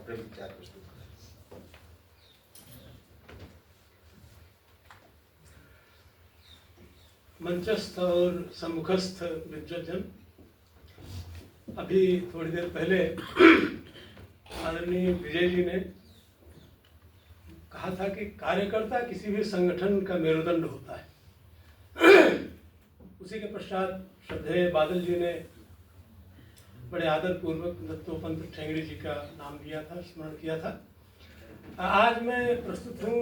अपने विचार प्रस्तुत करें। मंचस्थ और सम्मुखस्थ विद्वज्जन, अभी थोड़ी देर पहले आदरणीय विजय जी ने कहा था कि कार्यकर्ता किसी भी संगठन का मेरुदंड होता है। उसी के पश्चात श्रद्धेय बादल जी ने बड़े आदर पूर्वक दत्तोपंत ठेंगड़ी जी का नाम लिया था, स्मरण किया था। आज मैं प्रस्तुत हूँ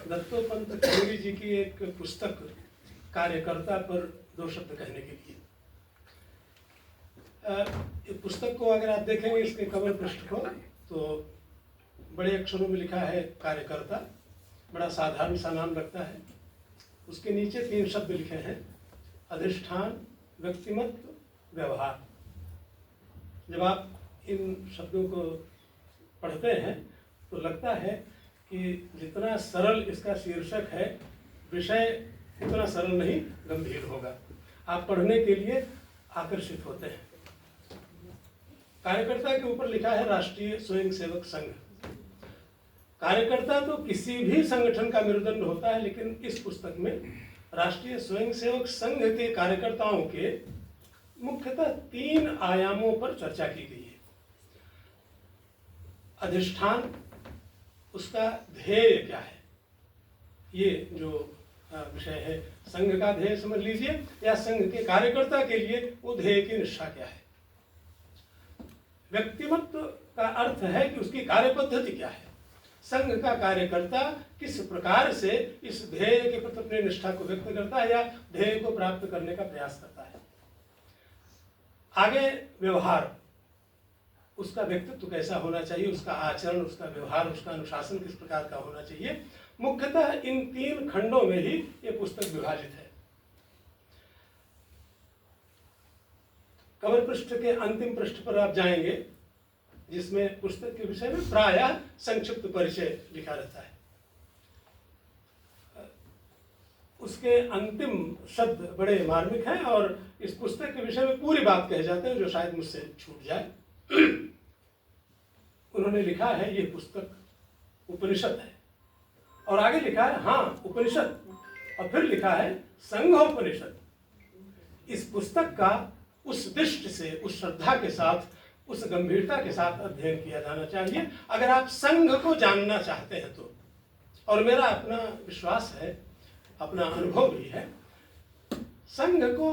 दत्तोपंत ठेंगड़ी जी की एक पुस्तक कार्यकर्ता पर दो शब्द कहने के लिए। इस पुस्तक को अगर आप देखेंगे, इसके कवर पृष्ठ को, तो बड़े अक्षरों में लिखा है कार्यकर्ता, बड़ा साधारण सा नाम लगता है। उसके नीचे 3 शब्द लिखे हैं, अधिष्ठान, व्यक्तिमत्व, व्यवहार। जब आप इन शब्दों को पढ़ते हैं तो लगता है कि जितना सरल इसका शीर्षक है, विषय उतना सरल नहीं, गंभीर होगा। आप पढ़ने के लिए आकर्षित होते हैं। कार्यकर्ता के ऊपर लिखा है राष्ट्रीय स्वयंसेवक संघ। कार्यकर्ता तो किसी भी संगठन का मेरुदंड होता है, लेकिन इस पुस्तक में राष्ट्रीय स्वयंसेवक संघ के कार्यकर्ताओं के मुख्यतः 3 आयामों पर चर्चा की गई है। अधिष्ठान, उसका ध्येय क्या है, ये जो विषय है। संघ का ध्येय समझ लीजिए, या संघ के कार्यकर्ता के लिए वो ध्येय की निष्ठा क्या है। व्यक्तिमत्व का अर्थ है कि उसकी कार्यपद्धति क्या है, संघ का कार्यकर्ता किस प्रकार से इस ध्येय के प्रति अपनी निष्ठा को व्यक्त करता है या ध्येय को प्राप्त करने का प्रयास करता है। आगे व्यवहार, उसका व्यक्तित्व कैसा होना चाहिए, उसका आचरण, उसका व्यवहार, उसका अनुशासन किस प्रकार का होना चाहिए। मुख्यतः इन 3 खंडों में ही ये पुस्तक विभाजित है। कवर पृष्ठ के अंतिम पृष्ठ पर आप जाएंगे, जिसमें पुस्तक के विषय में प्रायः संक्षिप्त परिचय लिखा रहता है। उसके अंतिम शब्द बड़े मार्मिक हैं और इस पुस्तक के विषय में पूरी बात कह जाते हैं, जो शायद मुझसे छूट जाए। उन्होंने लिखा है ये पुस्तक उपनिषद है, और आगे लिखा है हाँ उपनिषद, और फिर लिखा है संघोपनिषद। इस पुस्तक का उस दृष्टि से, उस श्रद्धा के साथ, उस गंभीरता के साथ अध्ययन किया जाना चाहिए अगर आप संघ को जानना चाहते हैं तो। और मेरा अपना विश्वास है, अपना अनुभव भी है, संघ को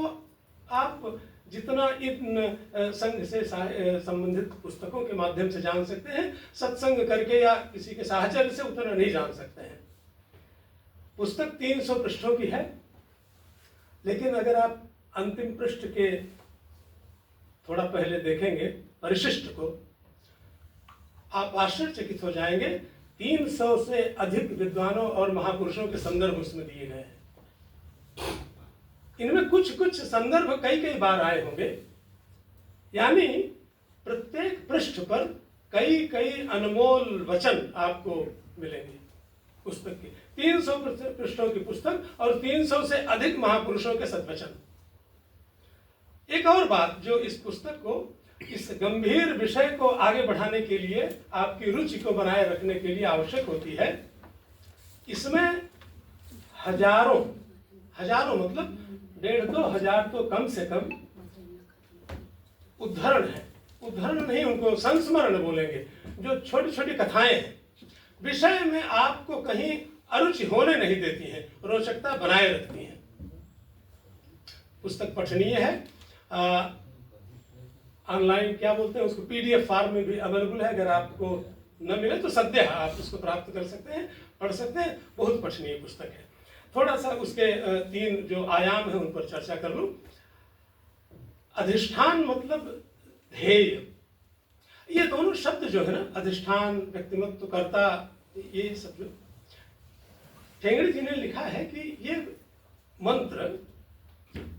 आप जितना इन संघ से संबंधित पुस्तकों के माध्यम से जान सकते हैं, सत्संग करके या किसी के साहचर्य से उतना नहीं जान सकते हैं। पुस्तक 300 पृष्ठों की है, लेकिन अगर आप अंतिम पृष्ठ के थोड़ा पहले देखेंगे परिशिष्ट को, आप आश्चर्यचकित हो जाएंगे। 300 से अधिक विद्वानों और महापुरुषों के संदर्भ उसमें दिए गए हैं। इनमें कुछ कुछ संदर्भ कई बार आए होंगे, यानी प्रत्येक पृष्ठ पर कई अनमोल वचन आपको मिलेंगे पुस्तक के। 300 पृष्ठों की पुस्तक और 300 से अधिक महापुरुषों के सद्वचन। एक और बात जो इस पुस्तक को, इस गंभीर विषय को आगे बढ़ाने के लिए, आपकी रुचि को बनाए रखने के लिए आवश्यक होती है, इसमें हजारों मतलब 1,500-2 हजार तो कम से कम उद्धरण है। उद्धरण नहीं, उनको संस्मरण बोलेंगे, जो छोटी छोटी कथाएं हैं, विषय में आपको कहीं अरुचि होने नहीं देती हैं, रोचकता बनाए रखती हैं। पुस्तक पठनीय है, ऑनलाइन क्या बोलते हैं उसको, PDF फॉर्म में भी अवेलेबल है। अगर आपको न मिले तो सद्य आप उसको प्राप्त कर सकते हैं, पढ़ सकते हैं। बहुत पठनीय पुस्तक है। थोड़ा सा उसके 3 जो आयाम हैं उन पर चर्चा कर लूं। अधिष्ठान मतलब ध्येय। ये दोनों शब्द जो है ना, अधिष्ठान, व्यक्तिमत्व, कर्ता, ये सब जो ठेंगड़ी जी ने लिखा है कि ये मंत्र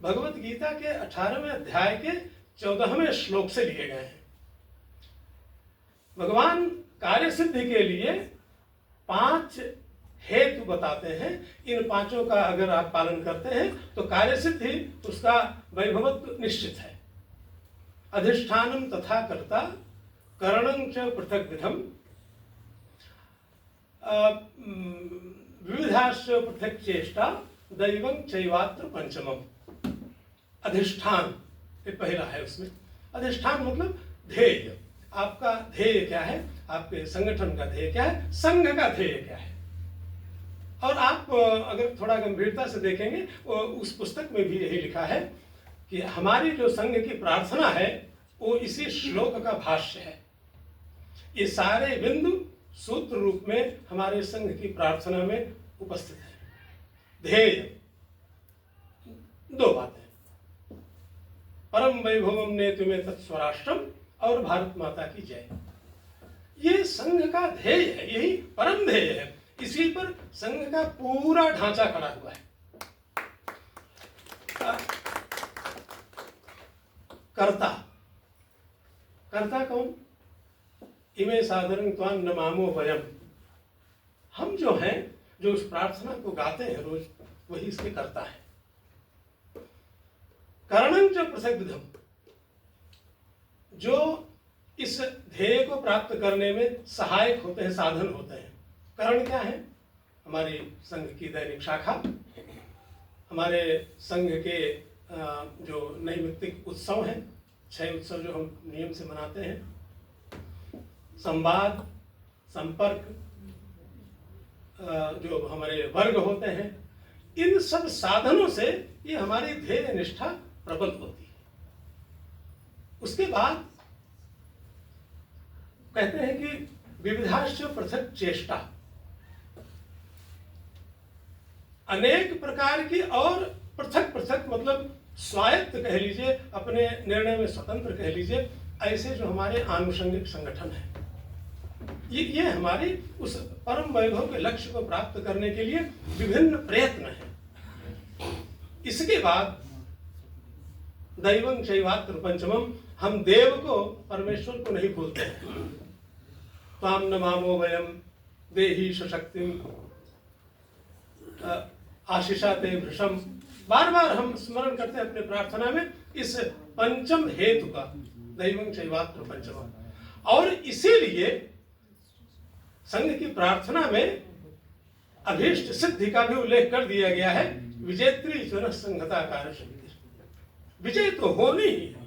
भगवत गीता के 18वें अध्याय के 14वें श्लोक से लिए गए हैं। भगवान कार्य सिद्धि के लिए 5 हेतु बताते हैं। इन 5 का अगर आप पालन करते हैं तो कार्य सिद्धि, उसका वैभवत्व निश्चित है। अधिष्ठानम तथा कर्ता, करणं च पृथक विधम, विविधाश्च पृथक चेष्टा दैवं चैवात्र पंचमम। अधिष्ठान ये पहला है, उसमें अधिष्ठान मतलब ध्येय। आपका ध्येय क्या है, आपके संगठन का ध्येय क्या है, संघ का ध्येय क्या है। और आप अगर थोड़ा गंभीरता से देखेंगे उस पुस्तक में भी यही लिखा है कि हमारी जो संघ की प्रार्थना है वो इसी श्लोक का भाष्य है। ये सारे बिंदु सूत्र रूप में हमारे संघ की प्रार्थना में उपस्थित है। ध्येय दो बातें, परम वैभवम नेतु में तत्स्वराष्ट्रम और भारत माता की जय। ये संघ का ध्येय है, यही परम ध्येय है। इसी पर संघ का पूरा ढांचा खड़ा हुआ है। कर्ता, कर्ता कौन? इमे साधारण त्वान नमामो वयम। हम जो हैं, जो उस प्रार्थना को गाते हैं रोज, वही इसके कर्ता है। करणं च प्रसिद्धम, जो इस ध्येय को प्राप्त करने में सहायक होते हैं, साधन होते हैं। कारण क्या है? हमारी संघ की दैनिक शाखा, हमारे संघ के जो नैमित्तिक उत्सव हैं, 6 उत्सव जो हम नियम से मनाते हैं, संवाद, संपर्क, जो हमारे वर्ग होते हैं, इन सब साधनों से ये हमारी ध्येय निष्ठा प्रबल होती है। उसके बाद कहते हैं कि विविधाश्च पृथक चेष्टा, अनेक प्रकार की और पृथक पृथक मतलब स्वायत्त कह लीजिए, अपने निर्णय में स्वतंत्र कह लीजिए, ऐसे जो हमारे आनुषंगिक संगठन है, ये हमारी उस परम वैभव के लक्ष्य को प्राप्त करने के लिए विभिन्न प्रयत्न हैं। इसके बाद दैवं चैवात्र पंचमम, हम देव को, परमेश्वर को नहीं भूलते हैं। त्वाम नमामो वयम देहि सशक्तिम आशीषा ते भृशम। बार बार हम स्मरण करते हैं अपने प्रार्थना में इस पंचम हेतु का, दैवं चैवात्र पंचमम। और इसीलिए संघ की प्रार्थना में अभीष्ट सिद्धि का भी उल्लेख कर दिया गया है। विजेत्री ईश्वर संघता कार्य शक्ति, विजय तो होनी ही है।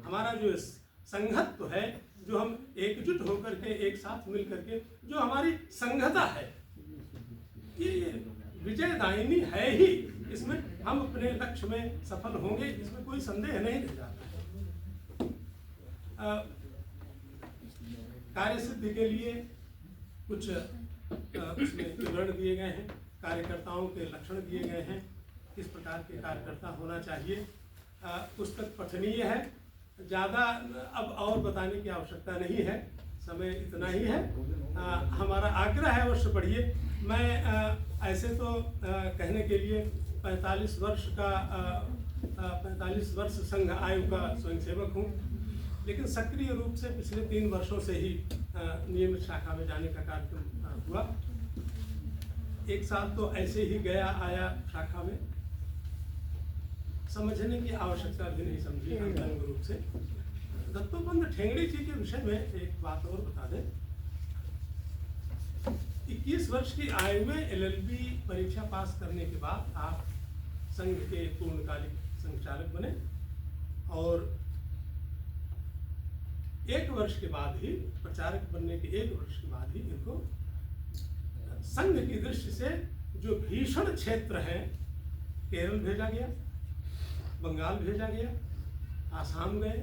हमारा जो संघत्व है, जो हम एकजुट होकर के एक साथ मिल करके जो हमारी संघता है, ये विजयदायिनी है ही। इसमें हम अपने लक्ष्य में सफल होंगे, इसमें कोई संदेह नहीं रह जाता है। कार्य सिद्धि के लिए कुछ उसमें विवरण दिए गए हैं, कार्यकर्ताओं के लक्षण दिए गए हैं, किस प्रकार के कार्यकर्ता होना चाहिए। पुस्तक पठनीय है, ज़्यादा अब और बताने की आवश्यकता नहीं है, समय इतना ही है। हमारा आग्रह है अवश्य पढ़िए। मैं ऐसे तो कहने के लिए 45 वर्ष संघ आयु का स्वयंसेवक हूँ, लेकिन सक्रिय रूप से पिछले 3 वर्षों से ही नियमित शाखा में जाने का कार्यक्रम हुआ। 1 साल तो ऐसे ही गया आया शाखा में, समझने की आवश्यकता भी नहीं समझी अंतरंग रूप से। दत्तोपंत ठेंगड़ी जी के विषय में एक बात और बता दें। 21 वर्ष की आयु में LLB परीक्षा पास करने के बाद आप संघ के पूर्णकालिक संचालक बने, और 1 वर्ष के बाद ही, प्रचारक बनने के 1 वर्ष के बाद ही इनको संघ की दृष्टि से जो भीषण क्षेत्र है, केरल भेजा गया, बंगाल भेजा गया, आसाम गए।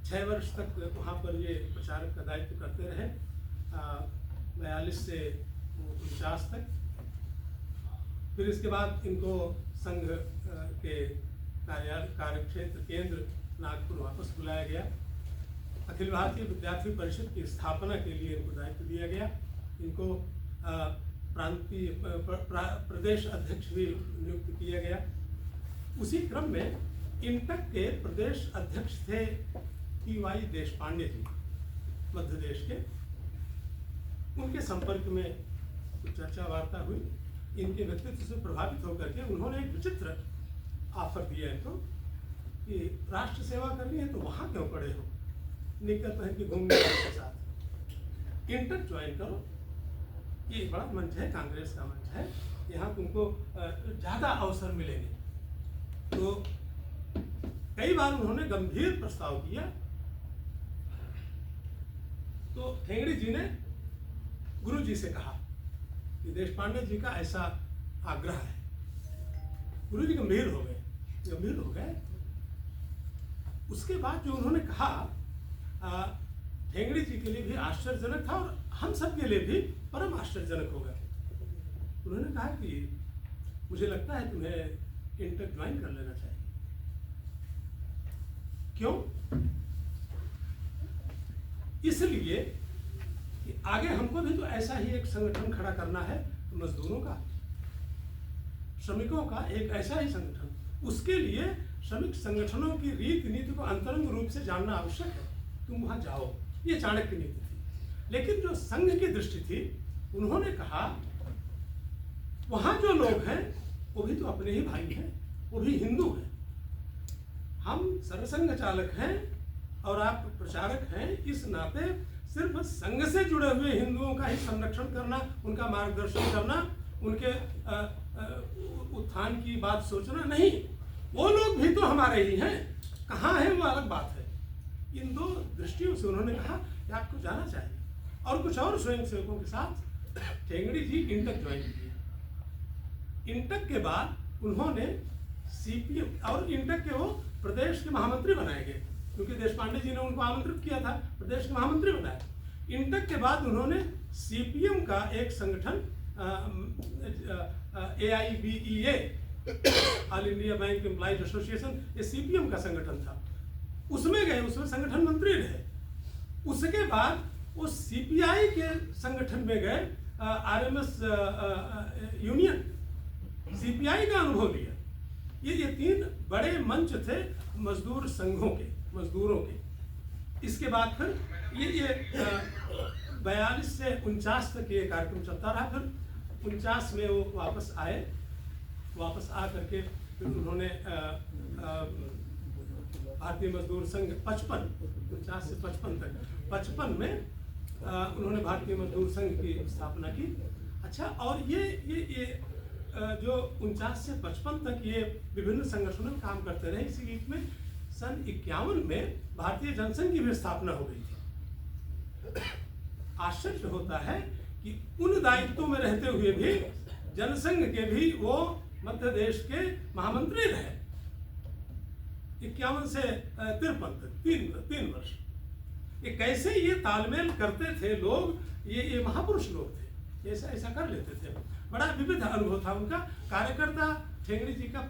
6 वर्ष तक वहाँ पर ये प्रचारक का दायित्व करते रहे, 42 से 49 तक। फिर इसके बाद इनको संघ के कार्यक्षेत्र केंद्र नागपुर वापस बुलाया गया। अखिल भारतीय विद्यार्थी परिषद की स्थापना के लिए इनको दायित्व दिया गया। इनको प्रांतीय प्रदेश अध्यक्ष भी नियुक्त किया गया। उसी क्रम में इंटक के प्रदेश अध्यक्ष थे PY देशपांडे जी, मध्य देश के। उनके संपर्क में कुछ चर्चा वार्ता हुई। इनके व्यक्तित्व से प्रभावित होकर के उन्होंने एक विचित्र ऑफर दिया इनको कि राष्ट्र सेवा करनी है तो वहाँ क्यों पड़े हो, निकर पहन के घूमने के साथ इंटक ज्वाइन करो, ये बड़ा मंच है, कांग्रेस का मंच है, यहाँ तुमको ज़्यादा अवसर मिलेंगे। तो कई बार उन्होंने गंभीर प्रस्ताव किया। तो ठेंगड़ी जी ने गुरु जी से कहा कि देशपांडे जी का ऐसा आग्रह है। गुरु जी गंभीर हो गए। उसके बाद जो उन्होंने कहा ठेंगड़ी जी के लिए भी आश्चर्यजनक था और हम सब के लिए भी परम आश्चर्यजनक होगा। उन्होंने कहा कि मुझे लगता है तुम्हें इंटर ज्वाइन कर लेना चाहिए। क्यों? इसलिए कि आगे हमको भी तो ऐसा ही एक संगठन खड़ा करना है, मजदूरों का, श्रमिकों का एक ऐसा ही संगठन। उसके लिए श्रमिक संगठनों की रीति नीति को अंतरंग रूप से जानना आवश्यक है। तुम वहां जाओ, ये चाणक्य नीति थी। लेकिन जो संघ की दृष्टि थी, उन्होंने कहा वहां जो लोग हैं वो भी तो अपने ही भाई हैं, वो भी हिंदू हैं। हम सरसंघ चालक हैं और आप प्रचारक हैं, इस नाते सिर्फ संघ से जुड़े हुए हिंदुओं का ही संरक्षण करना, उनका मार्गदर्शन करना, उनके उत्थान की बात सोचना नहीं। वो लोग भी तो हमारे ही हैं, कहाँ हैं वो अलग बात है। इन दो दृष्टियों से उन्होंने कहा कि आपको जाना चाहिए। और कुछ और स्वयंसेवकों के साथ ठेंगड़ी जी इंटक ज्वाइन किए। इंटक के बाद उन्होंने सीपीएम और इंटक के वो प्रदेश के महामंत्री बनाए गए, क्योंकि देशपांडे जी ने उनको आमंत्रित किया था, प्रदेश के महामंत्री बनाए। इंटक के बाद उन्होंने सीपीएम का एक संगठन AIBEA, all India bank employees association, ये सीपीएम का संगठन था, उसमें गए, उसमें संगठन मंत्री रहे। उसके बाद वो सीपीआई के संगठन में गए, आरएमएस यूनियन, सीपीआई का अनुभव लिया। ये तीन बड़े मंच थे मजदूर संघों के, मजदूरों के। इसके बाद फिर ये 42 से 49 तक ये कार्यक्रम चलता रहा। फिर 49 में वो वापस आए। वापस आ करके फिर उन्होंने भारतीय मजदूर संघ 55, 49 से 55 तक, 55 में उन्होंने भारतीय मजदूर संघ की स्थापना की। अच्छा, और ये जो 49 से 55 तक ये विभिन्न संगठनों में काम करते रहे। इसी बीच में सन 51 में भारतीय जनसंघ की भी स्थापना हो गई थी। आश्चर्य होता है कि उन दायित्वों में रहते हुए भी जनसंघ के भी वो मध्य देश के महामंत्री रहे 51 से 53 तक, 3 वर्ष। ये कैसे ये तालमेल करते थे लोग, ये महापुरुष लोग थे, ऐसा कर लेते थे। बड़ा विविध अनुभव था उनका। कार्यकर्ता ठेंगड़ी जी का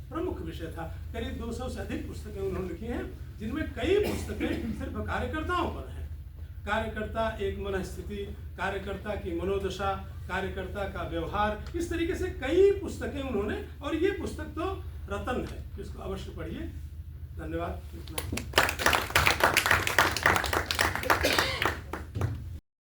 प्रमुख विषय था। करीब 200 से अधिक पुस्तकें उन्होंने लिखी हैं, जिनमें कई पुस्तकें सिर्फ कार्यकर्ताओं पर हैं। कार्यकर्ता एक मनस्थिति, कार्यकर्ता की मनोदशा, कार्यकर्ता का व्यवहार, इस तरीके से कई पुस्तकें उन्होंने, और ये पुस्तक तो रतन है, इसको अवश्य पढ़िए। धन्यवाद।